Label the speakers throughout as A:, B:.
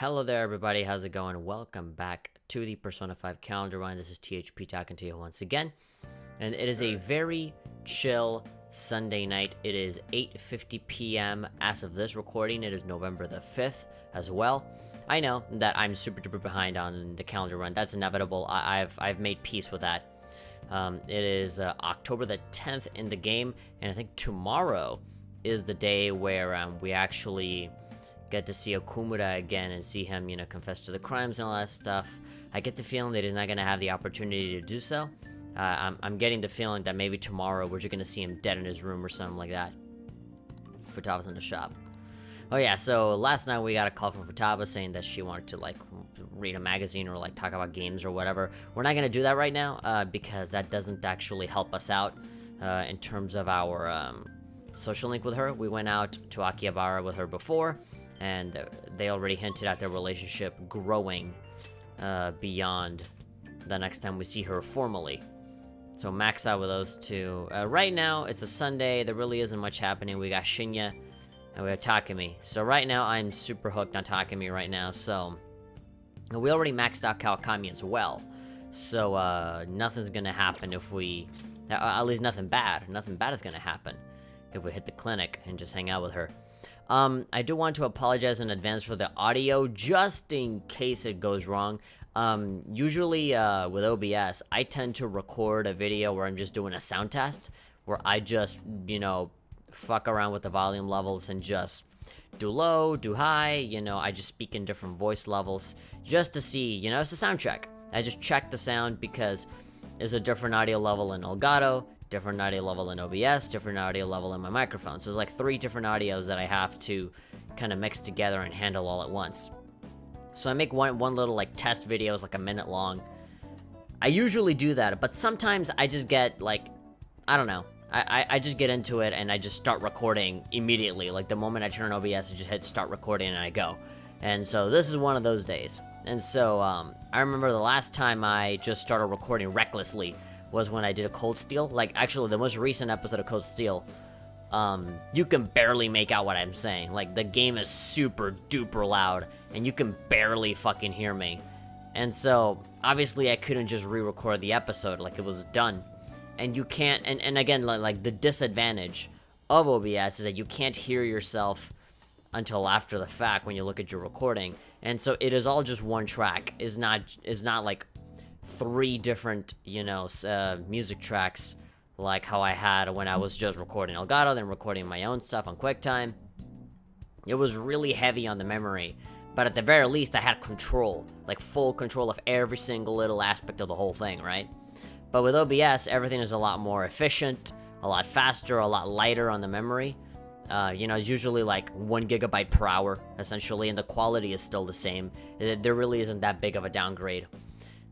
A: Hello there, everybody. How's it going? Welcome back to the Persona 5 calendar run. This is THP talking to you once again. And it is a very chill Sunday night. It is 8:50 p.m. as of this recording. It is November the 5th as well. I know that I'm super duper behind on the calendar run. That's inevitable. I've made peace with that. It is October the 10th in the game, and I think tomorrow is the day where we actually get to see Okumura again and see him, confess to the crimes and all that stuff. I get the feeling that he's not going to have the opportunity to do so. I'm getting the feeling that maybe tomorrow we're just going to see him dead in his room or something like that. Futaga's in the shop. Oh yeah, so last night we got a call from Futaba saying that she wanted to, read a magazine or, talk about games or whatever. We're not going to do that right now, because that doesn't actually help us out, in terms of our, social link with her. We went out to Akihabara with her before, and they already hinted at their relationship growing beyond the next time we see her formally. So max out with those two. Right now, it's a Sunday. There really isn't much happening. We got Shinya, and we have Takemi. So right now, I'm super hooked on Takemi right now. So we already maxed out Kawakami as well. So nothing's going to happen if we... At least nothing bad. Nothing bad is going to happen if we hit the clinic and just hang out with her. I do want to apologize in advance for the audio, just in case it goes wrong. Usually, with OBS, I tend to record a video where I'm just doing a sound test, where I just, fuck around with the volume levels and just do low, do high, I just speak in different voice levels, just to see, it's a sound check. I just check the sound because there's a different audio level in Elgato, different audio level in OBS, different audio level in my microphone. So there's 3 different audios that I have to kind of mix together and handle all at once. So I make one little test videos a minute long. I usually do that, but sometimes I just get I don't know. I just get into it and I just start recording immediately. The moment I turn on OBS, I just hit start recording and I go. And so this is one of those days. And so I remember the last time I just started recording recklessly was when I did a Cold Steel. Actually, the most recent episode of Cold Steel, you can barely make out what I'm saying. The game is super duper loud, and you can barely fucking hear me. And so, obviously, I couldn't just re-record the episode, it was done. And you can't, and again, the disadvantage of OBS is that you can't hear yourself until after the fact when you look at your recording. And so, it is all just one track. It's not 3 different, music tracks, like how I had when I was just recording Elgato, then recording my own stuff on QuickTime. It was really heavy on the memory, but at the very least, I had control, full control of every single little aspect of the whole thing, right? But with OBS, everything is a lot more efficient, a lot faster, a lot lighter on the memory. It's usually 1 gigabyte per hour, essentially, and the quality is still the same. There really isn't that big of a downgrade.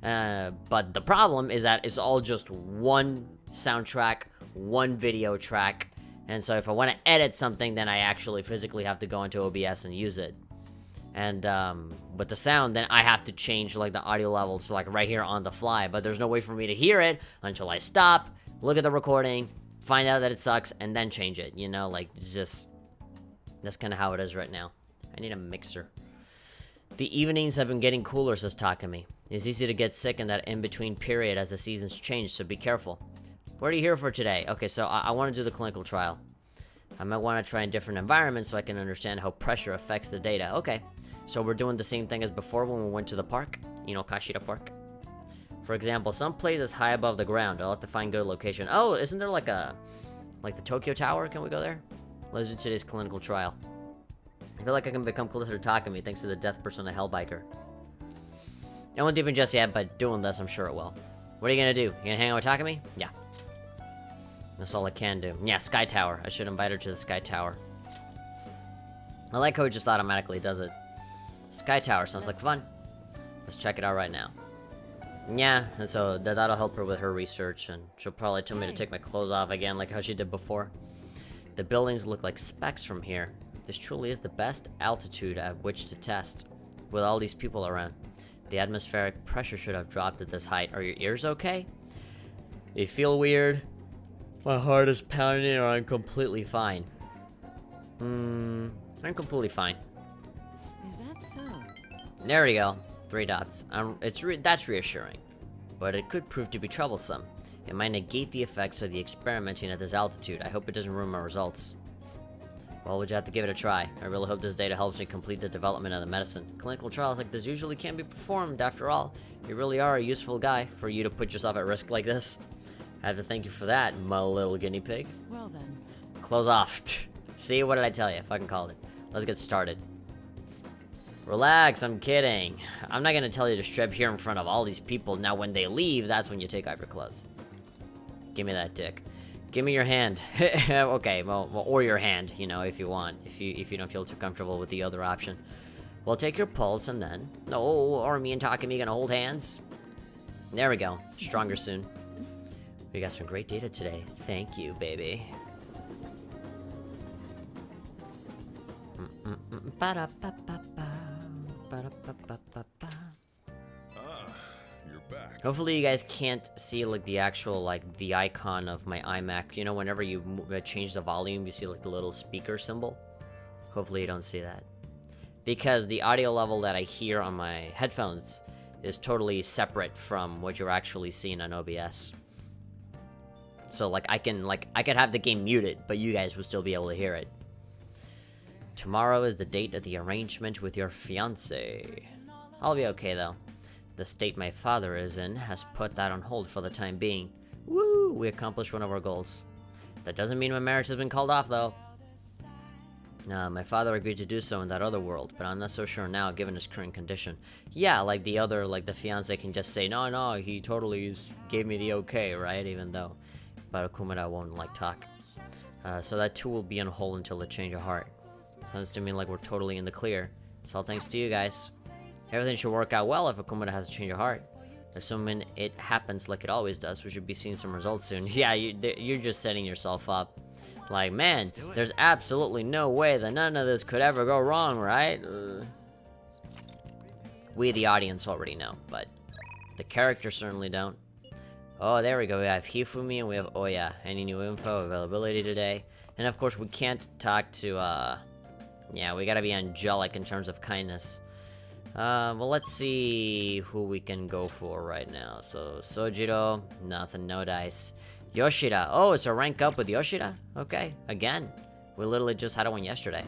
A: But the problem is that it's all just one soundtrack, one video track, and so if I want to edit something, then I actually physically have to go into OBS and use it. And with the sound, then I have to change the audio levels right here on the fly, but there's no way for me to hear it until I stop, look at the recording, find out that it sucks, and then change it, just that's kind of how it is right now. I need a mixer. The evenings have been getting cooler, says Takemi. It's easy to get sick in that in-between period as the seasons change, so be careful. What are you here for today? Okay, so I want to do the clinical trial. I might want to try in different environments so I can understand how pressure affects the data. Okay, so we're doing the same thing as before when we went to the park. Kashida Park. For example, some place is high above the ground. I'll have to find good location. Oh, isn't there the Tokyo Tower? Can we go there? Let's do today's clinical trial. I feel like I can become closer to Takemi thanks to the death persona Hellbiker. I won't even just yet, but doing this, I'm sure it will. What are you gonna do? You gonna hang out with Takemi? Yeah. That's all I can do. Yeah, Sky Tower. I should invite her to the Sky Tower. I like how it just automatically does it. Sky Tower sounds like fun. Let's check it out right now. Yeah, and so that'll help her with her research, and she'll probably tell me to take my clothes off again like how she did before. The buildings look like specks from here. This truly is the best altitude at which to test, with all these people around. The atmospheric pressure should have dropped at this height. Are your ears okay? They feel weird. My heart is pounding, or I'm completely fine. I'm completely fine.
B: Is that so?
A: There we go. 3 dots. That's reassuring. But it could prove to be troublesome. It might negate the effects of the experimenting at this altitude. I hope it doesn't ruin my results. Well, would you have to give it a try? I really hope this data helps me complete the development of the medicine. Clinical trials like this usually can be performed, after all. You really are a useful guy for you to put yourself at risk like this. I have to thank you for that, my little guinea pig.
B: Well then.
A: Close off. See, what did I tell you? Fucking called it. Let's get started. Relax, I'm kidding. I'm not gonna tell you to strip here in front of all these people. Now when they leave, that's when you take off your clothes. Give me that dick. Give me your hand. Okay, well, or your hand, you know, if you want. If you don't feel too comfortable with the other option. We'll take your pulse and then... Oh, are me and Takemi gonna hold hands? There we go. Stronger soon. We got some great data today. Thank you, baby.
C: You're back.
A: Hopefully you guys can't see like the actual like the icon of my iMac. You know, whenever you change the volume, you see like the little speaker symbol. Hopefully you don't see that, because the audio level that I hear on my headphones is totally separate from what you're actually seeing on OBS. So like I could have the game muted, but you guys will still be able to hear it. Tomorrow is the date of the arrangement with your fiancé. I'll be okay though. The state my father is in has put that on hold for the time being. Woo! We accomplished one of our goals. That doesn't mean my marriage has been called off though. My father agreed to do so in that other world, but I'm not so sure now given his current condition. Yeah, like the fiancé can just say, no, he totally gave me the okay, right? Even though, but Okumura won't like talk. So that too will be on hold until a change of heart. Sounds to me like we're totally in the clear. It's all thanks to you guys. Everything should work out well if Okumura has a change of heart. Assuming it happens like it always does, we should be seeing some results soon. Yeah, you're just setting yourself up. Like, man, there's absolutely no way that none of this could ever go wrong, right? We, the audience, already know, but the characters certainly don't. Oh, there we go. We have Hifumi and we have Oya. Any new info, availability today? And of course, we can't talk to, yeah, we gotta be angelic in terms of kindness. Well, let's see who we can go for right now. So, Sojiro, nothing, no dice. Yoshida. Oh, it's a rank up with Yoshida? Okay, again. We literally just had one yesterday.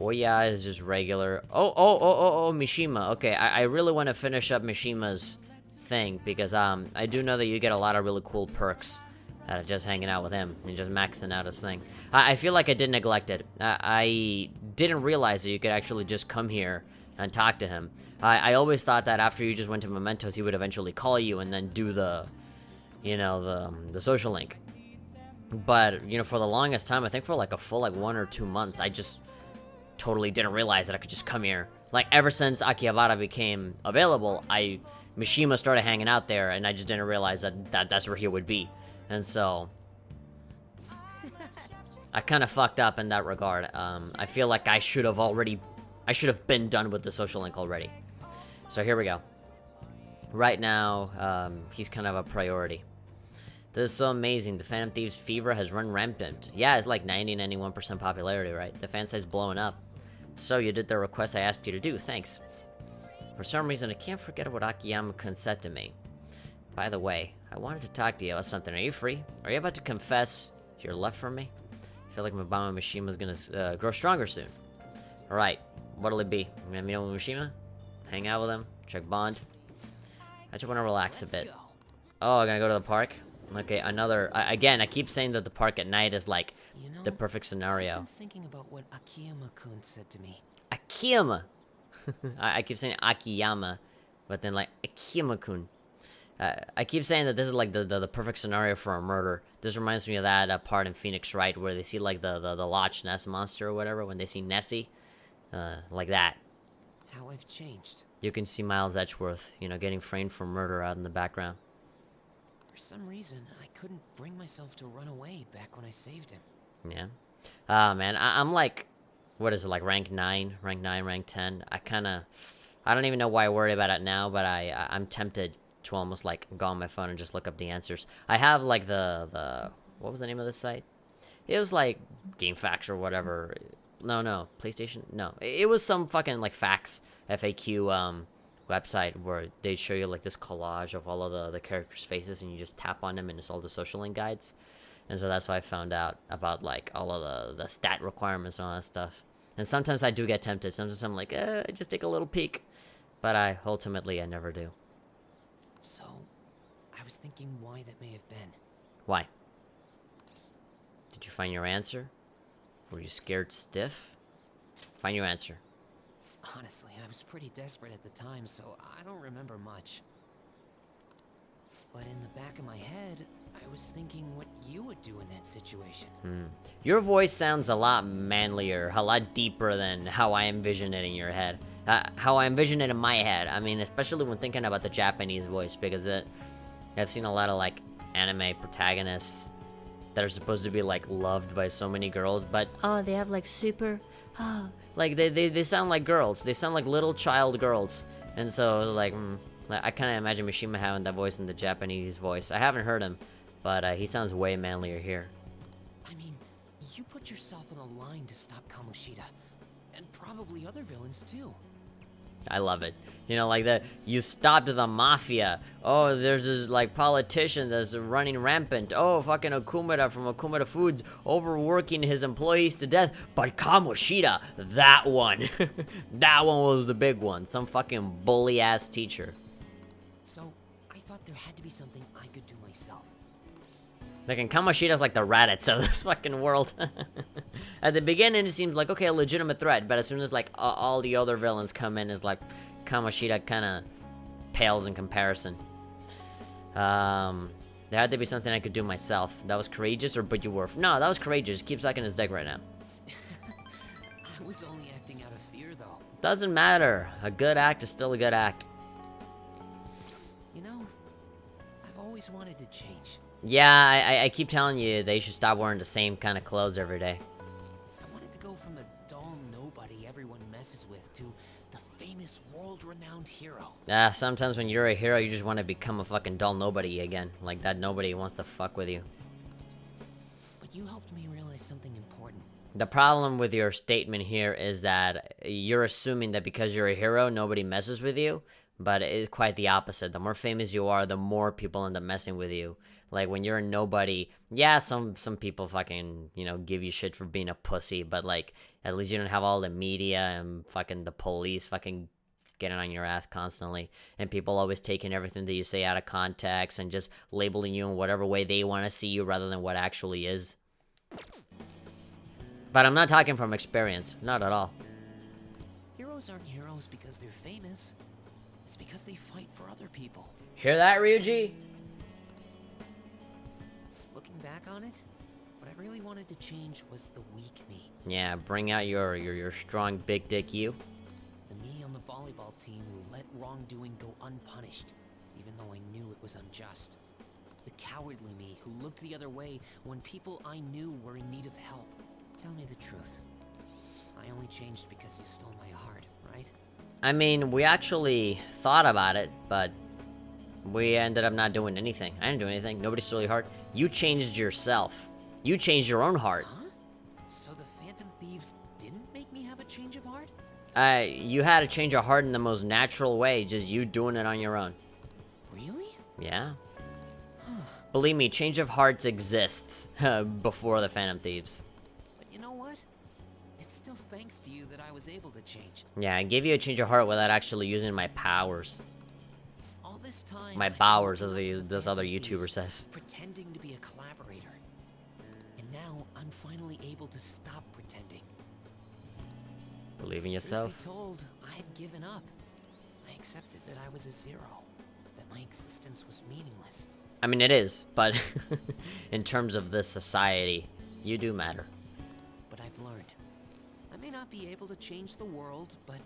A: Oya is just regular. Oh, Mishima. Okay, I really want to finish up Mishima's thing, because, I do know that you get a lot of really cool perks out of just hanging out with him and just maxing out his thing. I feel like I did neglect it. I didn't realize that you could actually just come here and talk to him. I always thought that after you just went to Mementos, he would eventually call you and then do the, you know, the social link. But, you know, for the longest time, I think for like a full like 1 or 2 months, I just totally didn't realize that I could just come here. Like, ever since Akihabara became available, Mishima started hanging out there, and I just didn't realize that's where he would be. And so I kind of fucked up in that regard. I feel like I should have been done with the social link already. So here we go. Right now, he's kind of a priority. This is so amazing. The Phantom Thieves fever has run rampant. Yeah, it's like 91% popularity, right? The fan site's blowing up. So you did the request I asked you to do. Thanks. For some reason, I can't forget what Akiyama-kun said to me. By the way, I wanted to talk to you about something. Are you free? Are you about to confess your love for me? I feel like Mabama Mishima's gonna grow stronger soon. Alright, what'll it be? I'm gonna meet up with Mishima? Hang out with him? Check bond? I just want to relax a bit. Oh, I'm gonna go to the park? Okay, another... again, I keep saying that the park at night is like the perfect scenario.
B: I'm thinking about what Akiyama-kun said to me.
A: Akiyama! I keep saying Akiyama, but then like Akiyama-kun. I keep saying that this is like the perfect scenario for a murder. This reminds me of that part in Phoenix Wright where they see like the Loch Ness monster or whatever when they see Nessie, like that.
B: How I've changed.
A: You can see Miles Edgeworth, you know, getting framed for murder out in the background.
B: For some reason, I couldn't bring myself to run away back when I saved him.
A: Yeah. Man, I'm like, what is it, like rank 9, rank 10? I don't even know why I worry about it now, but I'm tempted to almost like go on my phone and just look up the answers. I have like the what was the name of this site? It was like GameFAQs or whatever. no, PlayStation, no. It was some fucking like facts FAQ website where they show you like this collage of all of the characters' faces, and you just tap on them, and it's all the social link guides. And so that's why I found out about like all of the stat requirements and all that stuff. And sometimes I do get tempted. Sometimes I'm like, just take a little peek, but I never do.
B: So, I was thinking why that may have been.
A: Why? Did you find your answer? Were you scared stiff? Find your answer.
B: Honestly, I was pretty desperate at the time, so I don't remember much. But in the back of my head, I was thinking what you would do in that situation.
A: Your voice sounds a lot manlier, a lot deeper than how I envision it in your head. How I envision it in my head. I mean, especially when thinking about the Japanese voice, because I've seen a lot of like anime protagonists that are supposed to be like loved by so many girls, but they have like super, like they sound like girls. They sound like little child girls, and so like I kind of imagine Mishima having that voice in the Japanese voice. I haven't heard him, but he sounds way manlier here.
B: I mean, you put yourself on the line to stop Kamoshida, and probably other villains too.
A: I love it. You know, like that, you stopped the mafia. Oh, there's this, like, politician that's running rampant. Oh, fucking Okumura from Okumura Foods overworking his employees to death. But Kamoshida, that one. That one was the big one. Some fucking bully-ass teacher.
B: So, I thought there had to be something I could do myself.
A: Like, and Kamoshida's like the Raditz of this fucking world. At the beginning, it seems like, okay, a legitimate threat, but as soon as, like, all the other villains come in, it's like, Kamoshida kind of pales in comparison. There had to be something I could do myself. That was courageous, or but you were... No, that was courageous. Keep sucking his dick right now.
B: I was only acting out of fear, though.
A: Doesn't matter. A good act is still a good act.
B: You know, I've always wanted to change.
A: Yeah, I keep telling you they should stop wearing the same kind of clothes every day.
B: I wanted to go from a dull nobody everyone messes with to the famous world-renowned hero.
A: Sometimes when you're a hero, you just want to become a fucking dull nobody again. Like that nobody wants to fuck with you.
B: But you helped me realize something important.
A: The problem with your statement here is that you're assuming that because you're a hero, nobody messes with you. But it is quite the opposite. The more famous you are, the more people end up messing with you. Like, when you're a nobody, yeah, some people fucking, you know, give you shit for being a pussy, but, like, at least you don't have all the media and fucking the police fucking getting on your ass constantly, and people always taking everything that you say out of context and just labeling you in whatever way they want to see you rather than what actually is. But I'm not talking from experience. Not at all.
B: Heroes aren't heroes because they're famous. It's because they fight for other people.
A: Hear that, Ryuji?
B: Looking back on it, what I really wanted to change was the weak me.
A: Yeah, bring out your strong big dick you.
B: The me on the volleyball team who let wrongdoing go unpunished, even though I knew it was unjust. The cowardly me who looked the other way when people I knew were in need of help. Tell me the truth. I only changed because you stole my heart, right?
A: I mean, we actually thought about it, but we ended up not doing anything. I didn't do anything. Nobody stole your heart. You changed yourself. You changed your own heart.
B: Huh? So the Phantom Thieves didn't make me have a change of heart?
A: You had to change your heart in the most natural way, just you doing it on your own.
B: Really?
A: Yeah. Believe me, change of hearts exists before the Phantom Thieves.
B: But you know what? It's still thanks to you that I was able to change.
A: Yeah, I gave you a change of heart without actually using my powers.
B: All this time,
A: My powers, as this other YouTuber says.
B: pretending to be a collaborator. And now I'm finally able to stop pretending.
A: Believe in
B: Truth
A: yourself.
B: be told, I had given up. I accepted that I was a zero, that my existence was meaningless.
A: I mean, it is, but in terms of this society, you do matter.
B: But I've learned. I may not be able to change the world, but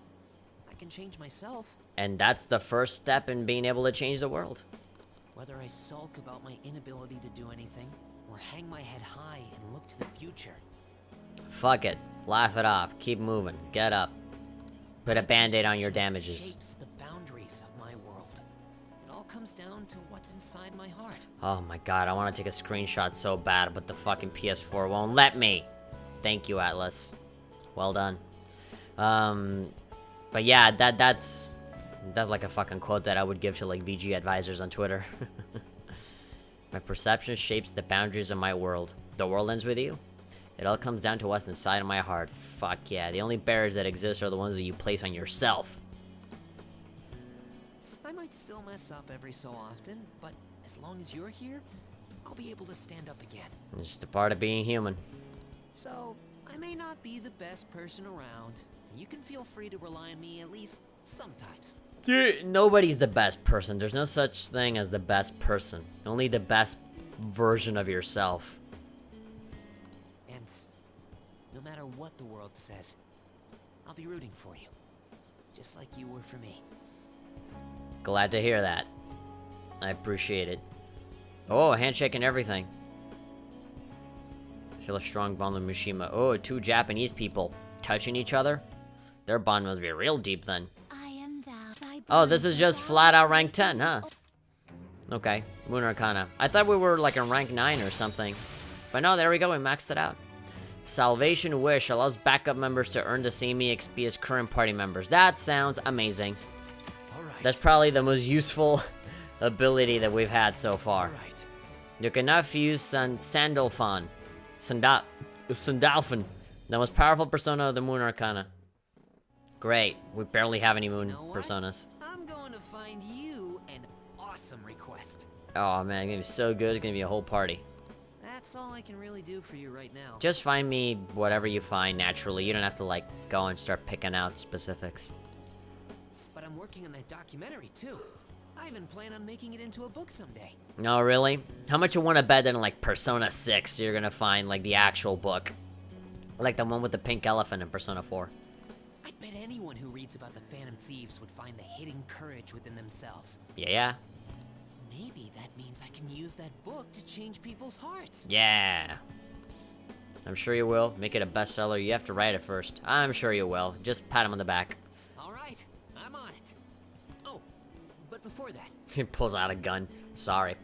B: I can change myself.
A: And that's the first step in being able to change the world.
B: Whether I sulk about my inability to do anything, or hang my head high and look to the future.
A: Fuck it. Laugh it off. Keep moving. Get up. Put a band-aid on your damages.
B: Shapes the boundaries of my world. It all comes down to what's inside my heart.
A: Oh my god, I want to take a screenshot so bad, but the fucking PS4 won't let me. Thank you, Atlas. Well done. But yeah, that's like a fucking quote that I would give to like VG advisors on Twitter. My perception shapes the boundaries of my world. The world ends with you. It all comes down to what's inside of my heart. Fuck yeah. The only barriers that exist are the ones that you place on yourself.
B: I might still mess up every so often, but as long as you're here, I'll be able to stand up again.
A: It's just a part of being human.
B: So, I may not be the best person around. You can feel free to rely on me at least sometimes.
A: Dude, nobody's the best person. There's no such thing as the best person. Only the best version of yourself.
B: And no matter what the world says, I'll be rooting for you. Just like you were for me.
A: Glad to hear that. I appreciate it. Oh, handshake and everything. I feel a strong bond with Mishima. Oh, two Japanese people touching each other? Their bond must be real deep then. Oh, this is just flat out rank 10, huh? Okay, Moon Arcana. I thought we were like in rank 9 or something. But no, there we go, we maxed it out. Salvation Wish allows backup members to earn the same EXP as current party members. That sounds amazing.
B: Alright.
A: That's probably the most useful ability that we've had so far.
B: Alright.
A: You cannot fuse Sandalphon. Sandalphon. The most powerful persona of the Moon Arcana. Great. We barely have any Moon
B: You know what?
A: personas.
B: I'm going to find you an awesome request.
A: Oh man, it's gonna be so good. It's gonna be a whole party.
B: That's all I can really do for you right now.
A: Just find me whatever you find naturally. You don't have to like go and start picking out specifics.
B: But I'm working on that documentary too. I even plan on making it into a book someday.
A: No, really? How much you want to bet that in like Persona 6 you're gonna find like the actual book? Like the one with the pink elephant in Persona 4.
B: I'd bet anyone who reads about the Phantom Thieves would find the hidden courage within themselves.
A: Yeah?
B: Maybe that means I can use that book to change people's hearts.
A: Yeah. I'm sure you will. Make it a bestseller. You have to write it first. I'm sure you will. Just pat him on the back.
B: All right, I'm on it. Oh, but before that,
A: He pulls out a gun. Sorry.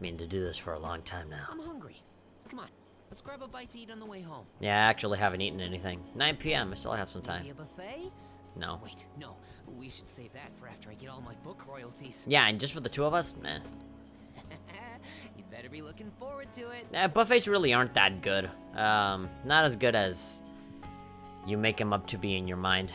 A: Mean to do this for a long time now.
B: I'm hungry. Come on, let's grab a bite to eat on the way home.
A: Yeah, I actually haven't eaten anything. 9 p.m. I still have some time.
B: Maybe a buffet?
A: No.
B: Wait, no. We should save that for after I get all my book royalties.
A: Yeah, and just for the two of us? Nah.
B: You better be looking forward to it.
A: Buffets really aren't that good. Not as good as you make them up to be in your mind.